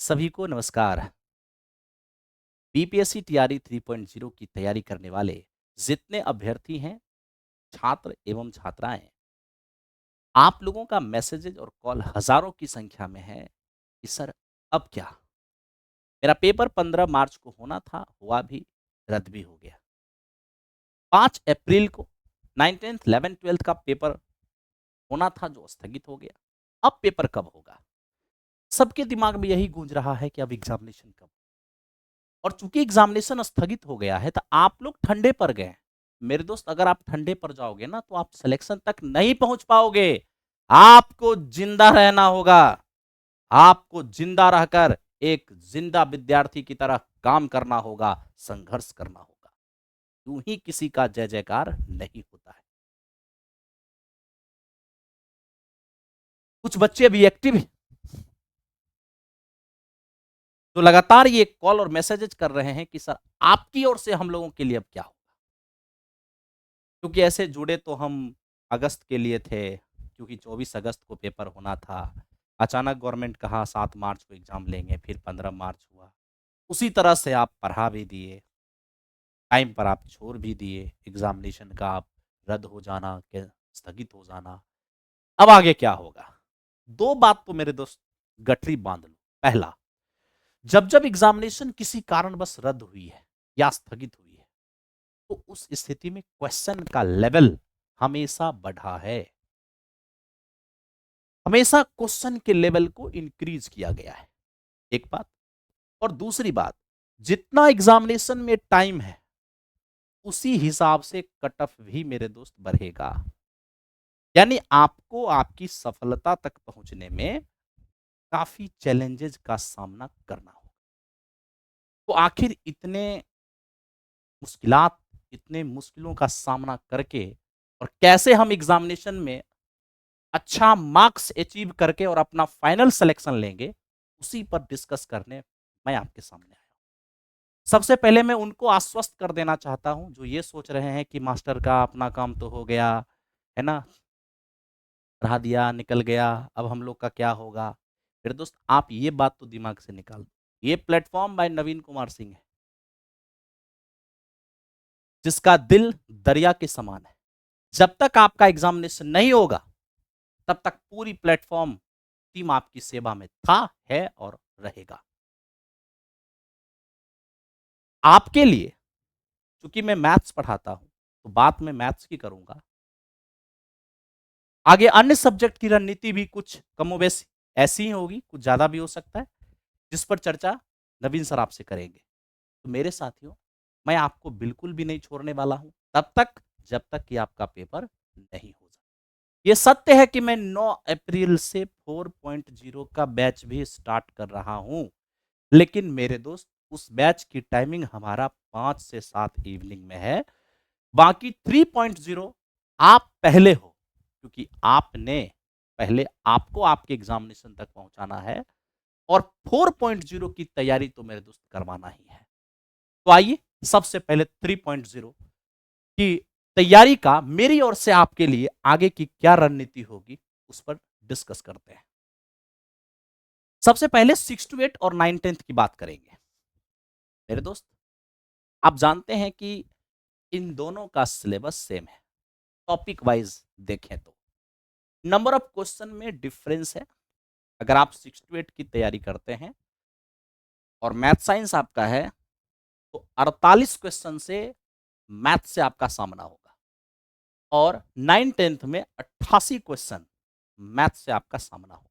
सभी को नमस्कार। बीपीएससी टीआरई 3.0 की तैयारी करने वाले जितने अभ्यर्थी हैं, छात्र एवं छात्राएं हैं, आप लोगों का मैसेजेज और कॉल हजारों की संख्या में है कि सर अब क्या? मेरा पेपर 15 मार्च को होना था, हुआ भी, रद्द भी हो गया। 5 अप्रैल को 9th 11th 12th का पेपर होना था जो स्थगित हो गया। अब पेपर कब होगा? सबके दिमाग में यही गूंज रहा है कि अब एग्जामिनेशन कब? और चूंकि एग्जामिनेशन स्थगित हो गया है तो आप लोग ठंडे पर गए। मेरे दोस्त, अगर आप ठंडे पर जाओगे ना तो आप सिलेक्शन तक नहीं पहुंच पाओगे। आपको जिंदा रहना होगा। आपको जिंदा रहकर एक जिंदा विद्यार्थी की तरह काम करना होगा, संघर्ष करना होगा। यूं ही किसी का जय जयकार नहीं होता है। कुछ बच्चे अभी एक्टिव हैं तो लगातार ये कॉल और मैसेजेस कर रहे हैं कि सर आपकी ओर से हम लोगों के लिए अब क्या हो। क्योंकि ऐसे जुड़े तो हम अगस्त के लिए थे, क्योंकि 24 अगस्त को पेपर होना था। अचानक गवर्नमेंट कहा 7 मार्च को एग्ज़ाम लेंगे, फिर 15 मार्च हुआ। उसी तरह से आप पढ़ा भी दिए, टाइम पर आप छोड़ भी दिए, एग्ज़ामिनेशन का आप रद्द हो जाना, के स्थगित हो जाना। अब आगे क्या होगा? 2 बात तो मेरे दोस्त गठरी बाँध लो। पहला, जब-जब एग्ज़ामिनेशन किसी कारणवश रद्द हुई है या स्थगित हुई है, तो उस स्थिति में क्वेश्चन का लेवल हमेशा बढ़ा है। हमेशा क्वेश्चन के लेवल को इंक्रीज किया गया है, एक बात। और दूसरी बात, जितना एग्जामिनेशन में टाइम है उसी हिसाब से कट ऑफ भी मेरे दोस्त बढ़ेगा। यानी आपको आपकी सफलता तक पहुंचने में काफी चैलेंजेस का सामना करना होगा। तो आखिर मुश्किलात इतने मुश्किलों का सामना करके और कैसे हम एग्जामिनेशन में अच्छा मार्क्स अचीव करके और अपना फाइनल सिलेक्शन लेंगे, उसी पर डिस्कस करने मैं आपके सामने आया हूं। सबसे पहले मैं उनको आश्वस्त कर देना चाहता हूं जो ये सोच रहे हैं कि मास्टर का अपना काम तो हो गया है ना, पढ़ा दिया निकल गया, अब हम लोग का क्या होगा। फिर दोस्त, आप ये बात तो दिमाग से निकाल दो, ये प्लेटफॉर्म बाय नवीन कुमार सिंह है, जिसका दिल दरिया के समान है। जब तक आपका एग्जामिनेशन नहीं होगा तब तक पूरी प्लेटफॉर्म टीम आपकी सेवा में था, है और रहेगा। आपके लिए, चूंकि मैं मैथ्स पढ़ाता हूं तो बात मैं मैथ्स की करूंगा। आगे अन्य सब्जेक्ट की रणनीति भी कुछ कमोबेश ऐसी ही होगी, कुछ ज्यादा भी हो सकता है, जिस पर चर्चा नवीन सर आपसे करेंगे। तो मेरे साथियों, मैं आपको बिल्कुल भी नहीं छोड़ने वाला हूं तब तक जब तक कि आपका पेपर नहीं हो जाए। ये सत्य है कि मैं 9 अप्रैल से 4.0 का बैच भी स्टार्ट कर रहा हूं, लेकिन मेरे दोस्त, उस बैच की टाइमिंग हमारा 5 से 7 इवनिंग में है। बाकी 3.0 आप पहले हो, क्योंकि आपने पहले आपको आपके एग्जामिनेशन तक पहुंचाना है और 4.0 की तैयारी तो मेरे दोस्त करवाना ही है। तो आइए सबसे पहले 3.0 की तैयारी का मेरी ओर से आपके लिए आगे की क्या रणनीति होगी उस पर डिस्कस करते हैं। सबसे पहले 6 to 8 और 9 10th की बात करेंगे। मेरे दोस्त, आप जानते हैं कि इन दोनों का सिलेबस सेम है। टॉपिक वाइज देखें तो नंबर ऑफ क्वेश्चन में डिफरेंस है। अगर आप 6 to 8 की तैयारी करते हैं और मैथ साइंस आपका है तो 48 क्वेश्चन से मैथ से आपका सामना होगा और 9 10th में 88 क्वेश्चन मैथ से आपका सामना होगा।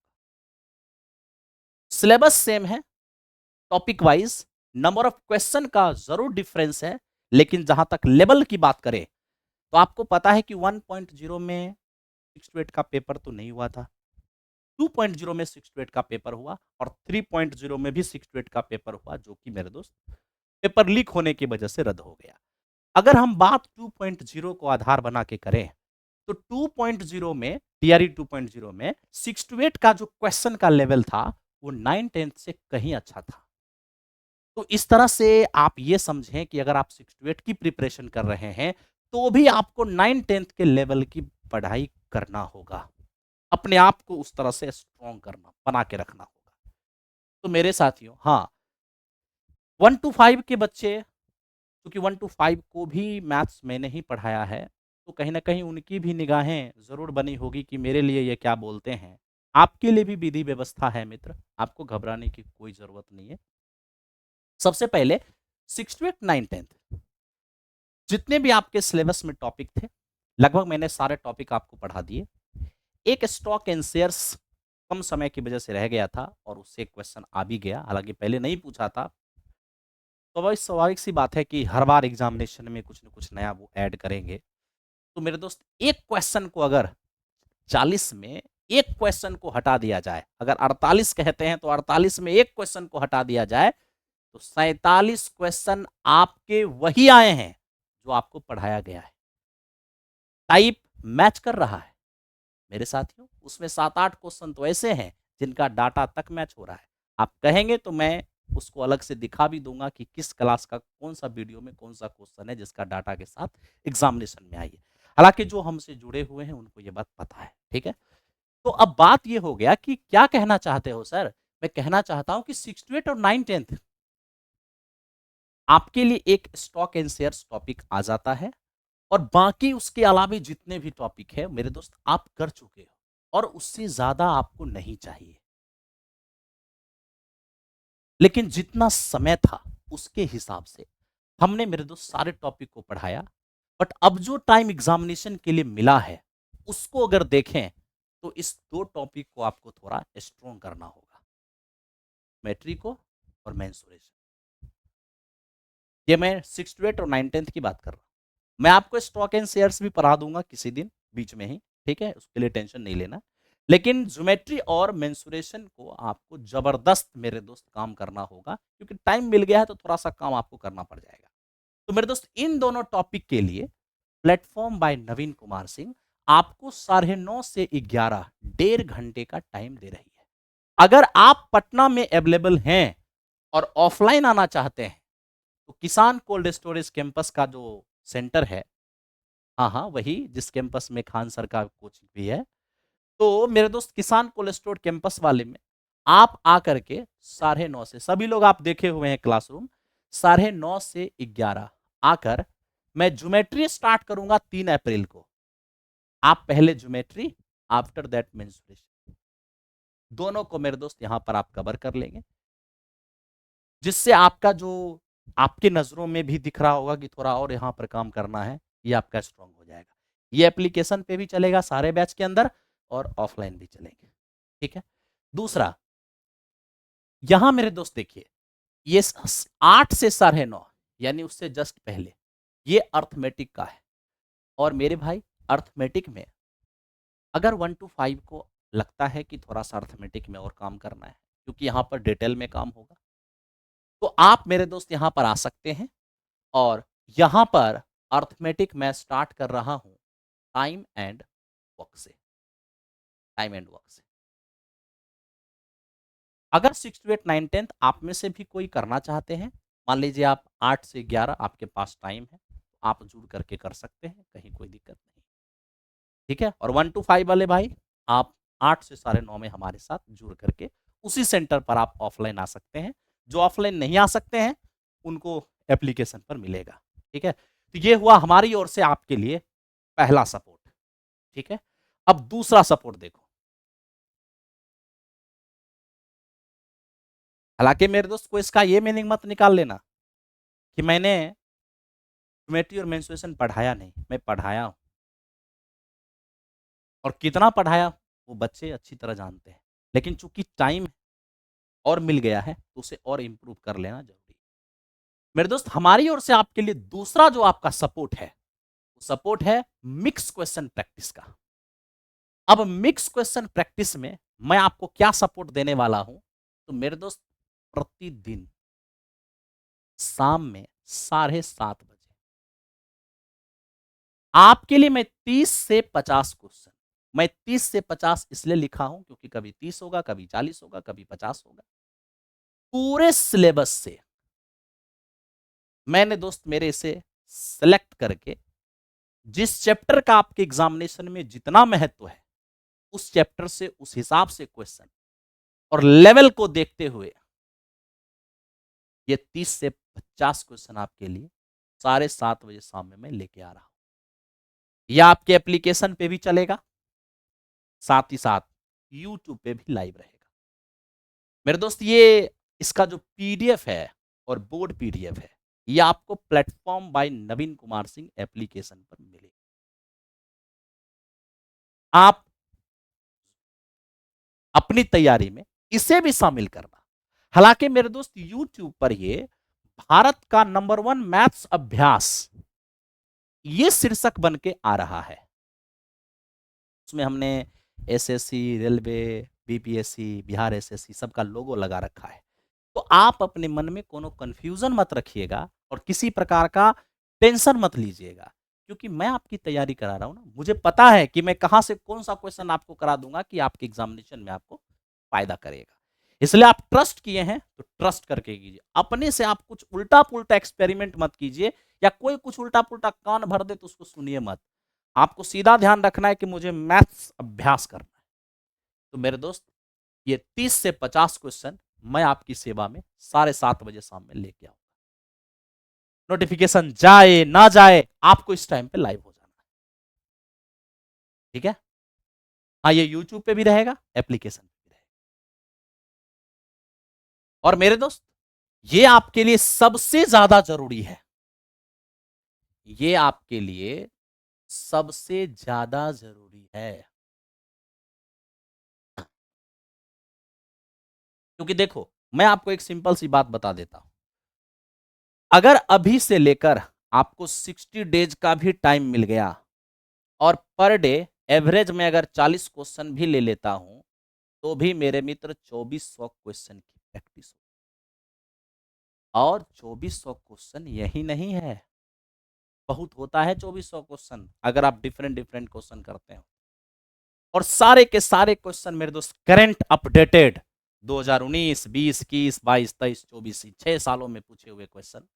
सिलेबस सेम है, topic wise number of question का जरूर डिफरेंस है, लेकिन जहां तक लेवल की बात करें तो आपको पता है कि 1.0 में 6 to 8 का पेपर तो नहीं हुआ था, 2.0 में 6 to 8 का पेपर हुआ और 3.0 में भी 6 to 8 का पेपर हुआ, जो कि मेरे दोस्त पेपर लीक होने की वजह से रद्द हो गया। अगर हम बात 2.0 को आधार बना के करें तो 2.0 में, टीआरई 2.0 में 6 to 8 का जो क्वेश्चन का लेवल था वो 9 10th से कहीं अच्छा था। तो इस तरह से आप ये समझें कि अगर आप 6 to 8 की प्रिपरेशन कर रहे हैं तो भी आपको 9 10th के लेवल की पढ़ाई करना होगा, अपने आप को उस तरह से स्ट्रॉन्ग करना, बना के रखना होगा। तो मेरे साथियों, हाँ, 1 to 5 के बच्चे, क्योंकि 1 to 5 को भी मैथ्स मैंने ही पढ़ाया है, तो कहीं न कहीं उनकी भी निगाहें ज़रूर बनी होगी कि मेरे लिए ये क्या बोलते हैं। आपके लिए भी विधि व्यवस्था है मित्र, आपको घबराने की कोई ज़रूरत नहीं है। सबसे पहले 6 to 8, 9, 10 जितने भी आपके सिलेबस में टॉपिक थे, लगभग मैंने सारे टॉपिक आपको पढ़ा दिए। एक स्टॉक एंड शेयर्स कम समय की वजह से रह गया था और उससे एक क्वेश्चन आ भी गया, हालाँकि पहले नहीं पूछा था। तो वही स्वाभाविक सी बात है कि हर बार एग्जामिनेशन में कुछ न कुछ नया वो ऐड करेंगे। तो मेरे दोस्त, एक क्वेश्चन को अगर 40 में एक क्वेश्चन को हटा दिया जाए, अगर 48 कहते हैं तो 48 में एक क्वेश्चन को हटा दिया जाए, तो 47 क्वेश्चन आपके वही आए हैं जो आपको पढ़ाया गया है। टाइप मैच कर रहा है मेरे साथियों, उसमें 7-8 क्वेश्चन तो ऐसे हैं जिनका डाटा तक मैच हो रहा है। आप कहेंगे तो मैं उसको अलग से दिखा भी दूंगा कि किस क्लास का कौन सा वीडियो में कौन सा क्वेश्चन है जिसका डाटा के साथ एग्जामिनेशन में आई है। हालांकि जो हमसे जुड़े हुए हैं उनको ये बात पता है, ठीक है। तो अब बात ये हो गया कि क्या कहना चाहते हो सर? मैं कहना चाहता हूं कि 6 to 8 और 9 10th आपके लिए एक स्टॉक एंड शेयर्स टॉपिक आ जाता है, और बाकी उसके अलावा जितने भी टॉपिक है मेरे दोस्त आप कर चुके हो और उससे ज्यादा आपको नहीं चाहिए। लेकिन जितना समय था उसके हिसाब से हमने मेरे दोस्त सारे टॉपिक को पढ़ाया। बट अब जो टाइम एग्जामिनेशन के लिए मिला है उसको अगर देखें तो इस दो टॉपिक को आपको थोड़ा स्ट्रॉन्ग करना होगा, मैट्रिक को और मेंसुरेशन। ये मैं 6 to 8 और 9 10th की बात कर रहा हूं। मैं आपको स्टॉक एंड शेयर्स भी पढ़ा दूंगा किसी दिन बीच में ही, ठीक है, उसके लिए टेंशन नहीं लेना। लेकिन ज्योमेट्री और मेंसुरेशन को आपको जबरदस्त मेरे दोस्त काम करना होगा, क्योंकि टाइम मिल गया है तो थोड़ा सा काम आपको करना पड़ जाएगा। तो मेरे दोस्त, इन दोनों टॉपिक के लिए प्लेटफॉर्म बाय नवीन कुमार सिंह आपको 9:30 से 11 1.5 घंटे का टाइम दे रही है। अगर आप पटना में अवेलेबल हैं और ऑफलाइन आना चाहते हैं तो किसान कोल्ड स्टोरेज कैंपस का जो सेंटर है, हाँ हाँ वही जिस कैंपस में खान सर का कोचिंग भी है, तो मेरे दोस्त किसान कोल्ड स्टोर कैंपस वाले में आप आकर के 9:30 से, सभी लोग आप देखे हुए हैं क्लासरूम, 9:30 से 11 आकर मैं ज्योमेट्री स्टार्ट करूंगा 3 अप्रैल को। आप पहले ज्योमेट्री, आफ्टर दैट मेंसुरेशन, दोनों को मेरे दोस्त यहां पर आप कवर कर लेंगे, जिससे आपका जो आपके नजरों में भी दिख रहा होगा कि थोड़ा और यहां पर काम करना है, ये आपका स्ट्रांग हो जाएगा। ये एप्लीकेशन पे भी चलेगा सारे बैच के अंदर और ऑफलाइन भी चलेंगे, ठीक है। दूसरा, यहां मेरे दोस्त देखिए, ये 8 से 9:30 यानी उससे जस्ट पहले ये अर्थमेटिक का है। और मेरे भाई, अर्थमेटिक में अगर 1 to 5 को लगता है कि थोड़ा सा अर्थमेटिक में और काम करना है, क्योंकि यहां पर डिटेल में काम होगा, तो आप मेरे दोस्त यहां पर आ सकते हैं। और यहां पर अर्थमेटिक मैं स्टार्ट कर रहा हूं टाइम एंड वर्क से, टाइम एंड वर्क से। अगर 6 to 8 9 10th आप में से भी कोई करना चाहते हैं, मान लीजिए आप 8 से 11 आपके पास टाइम है, आप जुड़ करके कर सकते हैं, कहीं कोई दिक्कत नहीं, ठीक है। और 1 to 5 वाले भाई, आप 8 से 9:30 में हमारे साथ जुड़ करके उसी सेंटर पर आप ऑफलाइन आ सकते हैं। जो ऑफलाइन नहीं आ सकते हैं उनको एप्लीकेशन पर मिलेगा, ठीक है। तो ये हुआ हमारी ओर से आपके लिए पहला सपोर्ट, ठीक है। अब दूसरा सपोर्ट देखो। हालांकि मेरे दोस्त को इसका ये मीनिंग मत निकाल लेना कि मैंने ज्योमेट्री और मेंसुरेशन पढ़ाया नहीं, मैं पढ़ाया हूं। और कितना पढ़ाया वो बच्चे अच्छी तरह जानते हैं, लेकिन चूंकि टाइम और मिल गया है तो उसे और इंप्रूव कर लेना जरूरी है। मेरे दोस्त, हमारी ओर से आपके लिए दूसरा जो आपका सपोर्ट है, वो सपोर्ट है मिक्स क्वेश्चन प्रैक्टिस का। अब मिक्स क्वेश्चन प्रैक्टिस में मैं आपको क्या सपोर्ट देने वाला हूं, तो मेरे दोस्त, प्रतिदिन शाम में 7:30 बजे आपके लिए मैं 30 से 50 क्वेश्चन, मैं 30 से 50 इसलिए लिखा हूं क्योंकि कभी 30 होगा, कभी 40 होगा, कभी 50 होगा, पूरे सिलेबस से मैंने दोस्त मेरे इसे सेलेक्ट करके जिस चैप्टर का आपके एग्जामिनेशन में जितना महत्व है उस चैप्टर से उस हिसाब से क्वेश्चन और लेवल को देखते हुए ये 30 से 50 क्वेश्चन आपके लिए 7:30 बजे शाम में मैं लेके आ रहा हूं। यह आपके एप्लीकेशन पे भी चलेगा, साथ ही साथ यूट्यूब पे भी लाइव रहेगा। मेरे दोस्त ये इसका जो पीडीएफ है और बोर्ड पीडीएफ है, ये आपको प्लेटफॉर्म बाय नवीन कुमार सिंह एप्लीकेशन पर मिलेगा। आप अपनी तैयारी में इसे भी शामिल करना। हालांकि मेरे दोस्त यूट्यूब पर ये भारत का नंबर 1 मैथ्स अभ्यास ये शीर्षक बन के आ रहा है। उसमें हमने SSC, railway, BPSC, Bihar SSC सबका लोगो लगा रखा है। तो आप अपने मन में कोनो कंफ्यूजन मत रखिएगा और किसी प्रकार का टेंशन मत लीजिएगा, क्योंकि मैं आपकी तैयारी करा रहा हूं ना। मुझे पता है कि मैं कहां से कौन सा क्वेश्चन आपको करा दूंगा कि आपके एग्जामिनेशन में आपको फायदा करेगा। इसलिए आप ट्रस्ट किए हैं तो ट्रस्ट करके कीजिए। अपने से आप कुछ उल्टा पुल्टा एक्सपेरिमेंट मत कीजिए, या कोई कुछ उल्टा पुल्टा कान भर दे तो उसको सुनिए मत। आपको सीधा ध्यान रखना है कि मुझे मैथ्स अभ्यास करना है। तो मेरे दोस्त ये 30 से 50 क्वेश्चन मैं आपकी सेवा में 7:30 बजे शाम में लेके आऊंगा। नोटिफिकेशन जाए ना जाए, आपको इस टाइम पे लाइव हो जाना है, ठीक है। हाँ, ये यूट्यूब पे भी रहेगा, एप्लीकेशन पे भी रहेगा। और मेरे दोस्त ये आपके लिए सबसे ज्यादा जरूरी है, ये आपके लिए सबसे ज्यादा जरूरी है। क्योंकि देखो, मैं आपको एक सिंपल सी बात बता देता हूं। अगर अभी से लेकर आपको 60 डेज का भी टाइम मिल गया और पर डे एवरेज में अगर 40 क्वेश्चन भी ले लेता हूं, तो भी मेरे मित्र 2400 क्वेश्चन की प्रैक्टिस हो। और 2400 क्वेश्चन यही नहीं है, बहुत होता है 2400 क्वेश्चन अगर आप डिफरेंट डिफरेंट क्वेश्चन करते हो। और सारे के सारे क्वेश्चन मेरे दोस्त करंट अपडेटेड 2019, 20, 21, 22, 23, 24 6 सालों में पूछे हुए क्वेश्चन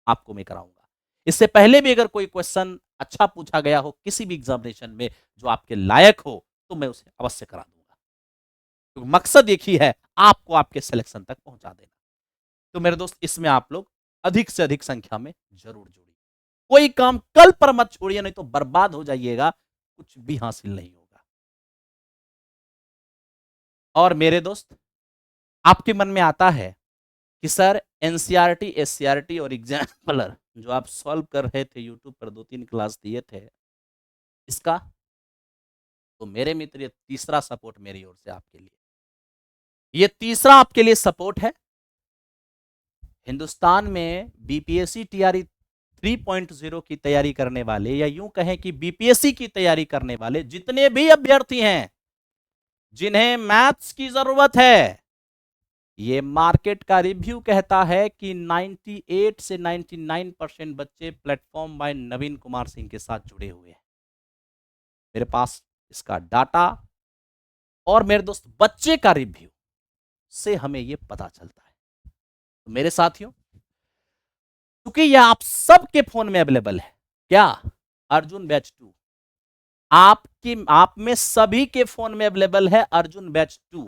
आपको मैं कराऊंगा। इससे पहले भी अगर कोई क्वेश्चन अच्छा पूछा गया हो किसी भी एग्जामिनेशन में जो आपके लायक हो, तो मैं उसे अवश्य करा दूंगा। तो मकसद एक ही है, आपको आपके सिलेक्शन तक पहुंचा देना। तो मेरे दोस्त इसमें आप लोग अधिक से अधिक संख्या में जरूर जुड़िए। कोई काम कल पर मत छोड़िए, नहीं तो बर्बाद हो जाइएगा, कुछ भी हासिल नहीं होगा। और मेरे दोस्त आपके मन में आता है कि सर एनसीईआरटी, एससीईआरटी और एग्जाम्पलर जो आप सॉल्व कर रहे थे यूट्यूब पर 2-3 क्लास दिए थे, इसका तो मेरे मित्र ये तीसरा सपोर्ट मेरी ओर से आपके लिए, ये तीसरा आपके लिए सपोर्ट है। हिंदुस्तान में बीपीएससी टीआरई 3.0 की तैयारी करने वाले, या यूं कहें कि बीपीएससी की तैयारी करने वाले जितने भी अभ्यर्थी हैं जिन्हें मैथ्स की जरूरत है, ये मार्केट का रिव्यू कहता है कि 98 से 99% बच्चे प्लेटफॉर्म बाय नवीन कुमार सिंह के साथ जुड़े हुए हैं। मेरे पास इसका डाटा और मेरे दोस्त बच्चे का रिव्यू से हमें ये पता चलता है। तो मेरे साथियों, क्योंकि यह आप सबके फोन में अवेलेबल है, क्या अर्जुन बैच 2 आप में सभी के फोन में अवेलेबल है। अर्जुन बैच 2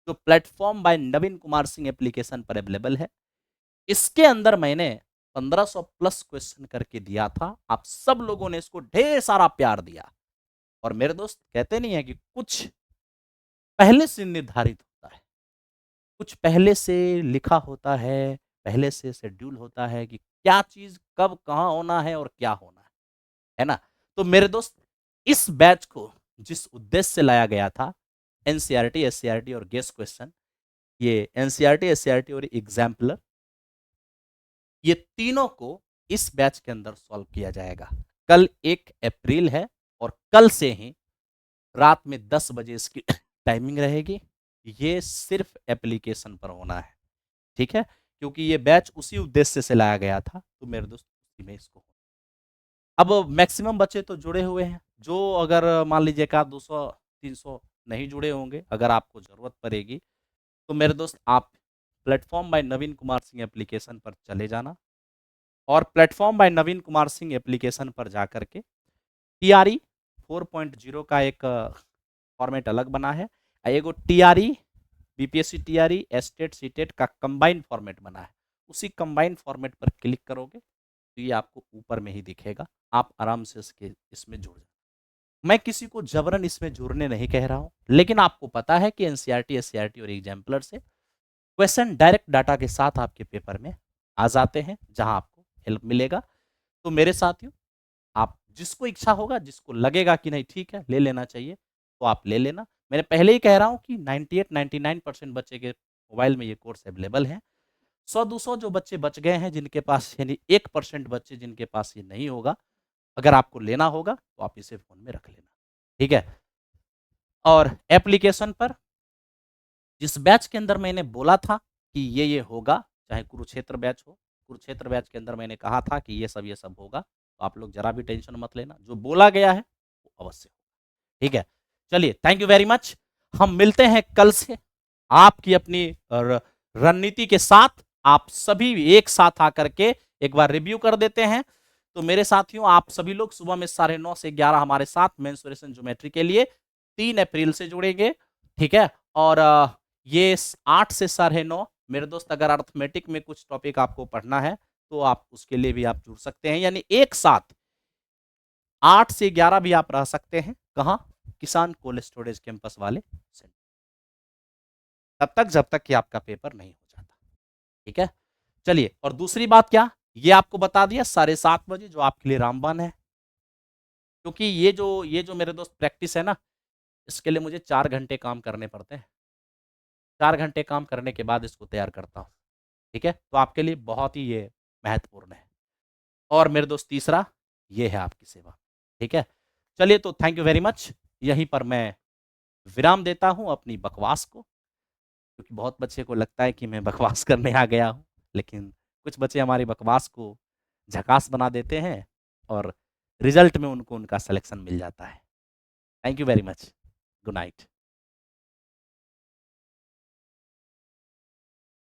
जो प्लेटफॉर्म बाय नवीन कुमार सिंह एप्लीकेशन पर अवेलेबल है, इसके अंदर मैंने 1500 प्लस क्वेश्चन करके दिया था। आप सब लोगों ने इसको ढेर सारा प्यार दिया। और मेरे दोस्त कहते नहीं है कि कुछ पहले से निर्धारित होता है, कुछ पहले से लिखा होता है, पहले से शेड्यूल होता है कि क्या चीज कब कहां होना है और क्या होना है ना। तो मेरे दोस्त इस बैच को जिस उद्देश्य से लाया गया था, एनसीईआरटी, एससीईआरटी और गेस क्वेश्चन, ये एनसीईआरटी, एससीईआरटी और एग्जाम्पलर, ये तीनों को इस बैच के अंदर सॉल्व किया जाएगा। कल 1 अप्रैल है और कल से ही रात में 10 बजे इसकी टाइमिंग रहेगी। ये सिर्फ एप्लीकेशन पर होना है, ठीक है, क्योंकि ये बैच उसी उद्देश्य से लाया गया था। तो मेरे दोस्त उसी में इसको, अब मैक्सिमम बच्चे तो जुड़े हुए हैं। जो अगर मान लीजिए का 200-300 नहीं जुड़े होंगे, अगर आपको जरूरत पड़ेगी तो मेरे दोस्त आप प्लेटफॉर्म बाय नवीन कुमार सिंह एप्लीकेशन पर चले जाना, और प्लेटफॉर्म बाय नवीन कुमार सिंह एप्लीकेशन पर जाकर के टीआरई 4.0 का एक फॉर्मेट अलग बना है, एगो TRE BPSC TRE estate CTET का कंबाइंड फॉर्मेट बना है, उसी कंबाइंड फॉर्मेट पर क्लिक करोगे तो ये आपको ऊपर में ही दिखेगा, आप आराम से इसमें जुड़ जाओ। मैं किसी को जबरन इसमें जुड़ने नहीं कह रहा हूं, लेकिन आपको पता है कि एनसीईआरटी एससीईआरटी और एग्जाम्पलर से क्वेश्चन डायरेक्ट डाटा के साथ आपके पेपर में आ जाते हैं, जहां आपको हेल्प मिलेगा। तो मेरे साथियों, आप जिसको इच्छा होगा, जिसको लगेगा कि नहीं ठीक है ले लेना चाहिए, तो आप ले लेना। मैंने पहले ही कह रहा हूं कि 98-99% बच्चे के मोबाइल में ये कोर्स अवेलेबल है। 100-200 जो बच्चे बच गए हैं जिनके पास, यानी 1% बच्चे जिनके पास ये नहीं होगा, अगर आपको लेना होगा तो आप इसे फोन में रख लेना, ठीक है। और एप्लीकेशन पर जिस बैच के अंदर मैंने बोला था कि ये होगा, चाहे कुरुक्षेत्र बैच हो, कुरुक्षेत्र बैच के अंदर मैंने कहा था कि ये सब होगा, तो आप लोग जरा भी टेंशन मत लेना, जो बोला गया है वो अवश्य होगा, ठीक है। चलिए, थैंक यू वेरी मच। हम मिलते हैं कल से आपकी अपनी रणनीति के साथ, आप सभी एक साथ आकर के एक बार रिव्यू कर देते हैं। तो मेरे साथियों, आप सभी लोग सुबह में 9:30 से 11 हमारे साथ मेंसुरेशन ज्योमेट्री के लिए 3 अप्रैल से जुड़ेंगे, ठीक है। और ये 8 से 9:30 मेरे दोस्त, अगर अर्थमेटिक में कुछ टॉपिक आपको पढ़ना है तो आप उसके लिए भी आप जुड़ सकते हैं, यानी एक साथ 8 से 11 भी आप रह सकते हैं। कहां? किसान कोल्ड स्टोरेज कैंपस वाले सेंटर, तब तक जब तक कि आपका पेपर नहीं हो जाता, ठीक है। चलिए, और दूसरी बात क्या, ये आपको बता दिया 7:30 बजे जो आपके लिए रामबाण है, क्योंकि ये जो मेरे दोस्त प्रैक्टिस है ना, इसके लिए मुझे 4 घंटे काम करने पड़ते हैं। 4 घंटे काम करने के बाद इसको तैयार करता हूँ, ठीक है। तो आपके लिए बहुत ही ये महत्वपूर्ण है। और मेरे दोस्त तीसरा, ये है आपकी सेवा, ठीक है। चलिए, तो थैंक यू वेरी मच। यहीं पर मैं विराम देता हूं अपनी बकवास को, क्योंकि बहुत बच्चे को लगता है कि मैं बकवास करने आ गया हूं, लेकिन कुछ बच्चे हमारी बकवास को झकास बना देते हैं और रिजल्ट में उनको उनका सिलेक्शन मिल जाता है। Thank you very much. Good night.